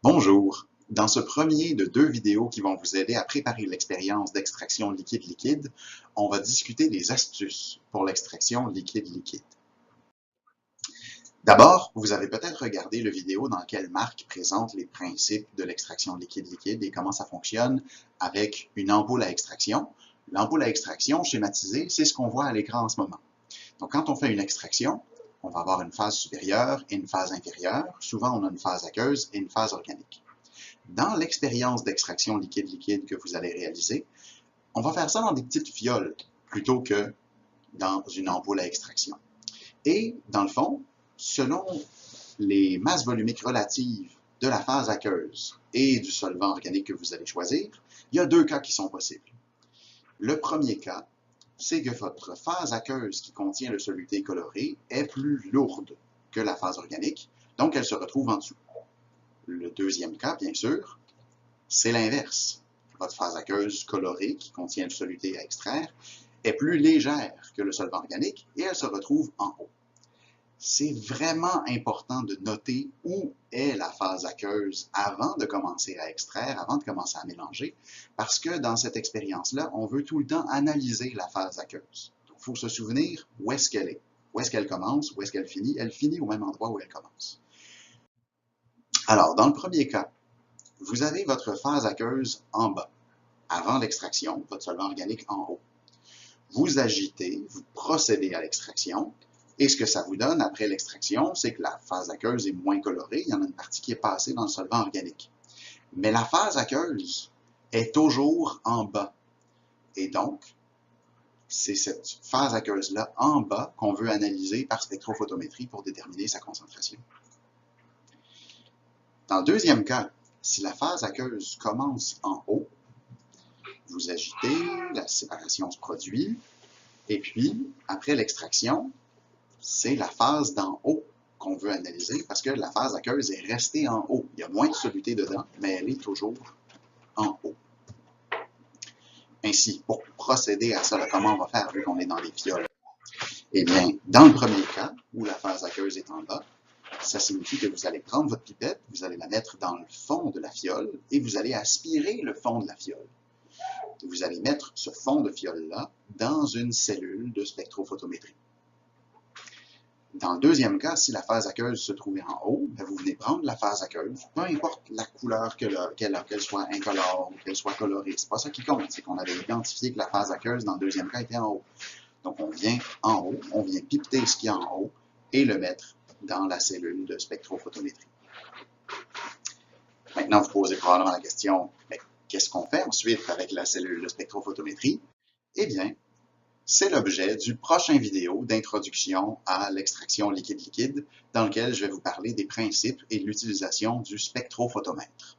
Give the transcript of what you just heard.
Bonjour! Dans ce premier de 2 vidéos qui vont vous aider à préparer l'expérience d'extraction liquide-liquide, on va discuter des astuces pour l'extraction liquide-liquide. D'abord, vous avez peut-être regardé le vidéo dans lequel Marc présente les principes de l'extraction liquide-liquide et comment ça fonctionne avec une ampoule à extraction. L'ampoule à extraction schématisée, c'est ce qu'on voit à l'écran en ce moment. Donc quand on fait une extraction, on va avoir une phase supérieure et une phase inférieure. Souvent, on a une phase aqueuse et une phase organique. Dans l'expérience d'extraction liquide-liquide que vous allez réaliser, on va faire ça dans des petites fioles plutôt que dans une ampoule à extraction. Et dans le fond, selon les masses volumiques relatives de la phase aqueuse et du solvant organique que vous allez choisir, il y a 2 cas qui sont possibles. Le premier cas, c'est que votre phase aqueuse qui contient le soluté coloré est plus lourde que la phase organique, donc elle se retrouve en dessous. Le deuxième cas, bien sûr, c'est l'inverse. Votre phase aqueuse colorée, qui contient le soluté à extraire, est plus légère que le solvant organique et elle se retrouve en haut. C'est vraiment important de noter où est la phase aqueuse avant de commencer à extraire, avant de commencer à mélanger, parce que dans cette expérience-là, on veut tout le temps analyser la phase aqueuse. Il faut se souvenir où est-ce qu'elle est, où est-ce qu'elle commence, où est-ce qu'elle finit. Elle finit au même endroit où elle commence. Alors, dans le premier cas, vous avez votre phase aqueuse en bas, avant l'extraction, votre solvant organique en haut. Vous agitez, vous procédez à l'extraction, et ce que ça vous donne après l'extraction, c'est que la phase aqueuse est moins colorée, il y en a une partie qui est passée dans le solvant organique. Mais la phase aqueuse est toujours en bas. Et donc, c'est cette phase aqueuse-là en bas qu'on veut analyser par spectrophotométrie pour déterminer sa concentration. Dans le deuxième cas, si la phase aqueuse commence en haut, vous agitez, la séparation se produit, et puis, après l'extraction, c'est la phase d'en haut qu'on veut analyser parce que la phase aqueuse est restée en haut. Il y a moins de soluté dedans, mais elle est toujours en haut. Ainsi, pour procéder à ça, comment on va faire vu qu'on est dans les fioles? Eh bien, dans le premier cas, où la phase aqueuse est en bas, ça signifie que vous allez prendre votre pipette, vous allez la mettre dans le fond de la fiole et vous allez aspirer le fond de la fiole. Vous allez mettre ce fond de fiole-là dans une cellule de spectrophotométrie. Dans le deuxième cas, si la phase aqueuse se trouvait en haut, vous venez prendre la phase aqueuse, peu importe la couleur qu'elle soit incolore ou qu'elle soit colorée. C'est pas ça qui compte, c'est qu'on avait identifié que la phase aqueuse dans le deuxième cas était en haut. Donc on vient en haut, on vient pipeter ce qui est en haut et le mettre dans la cellule de spectrophotométrie. Maintenant, vous posez probablement la question, mais qu'est-ce qu'on fait ensuite avec la cellule de spectrophotométrie? Eh bien, c'est l'objet du prochain vidéo d'introduction à l'extraction liquide-liquide dans lequel je vais vous parler des principes et de l'utilisation du spectrophotomètre.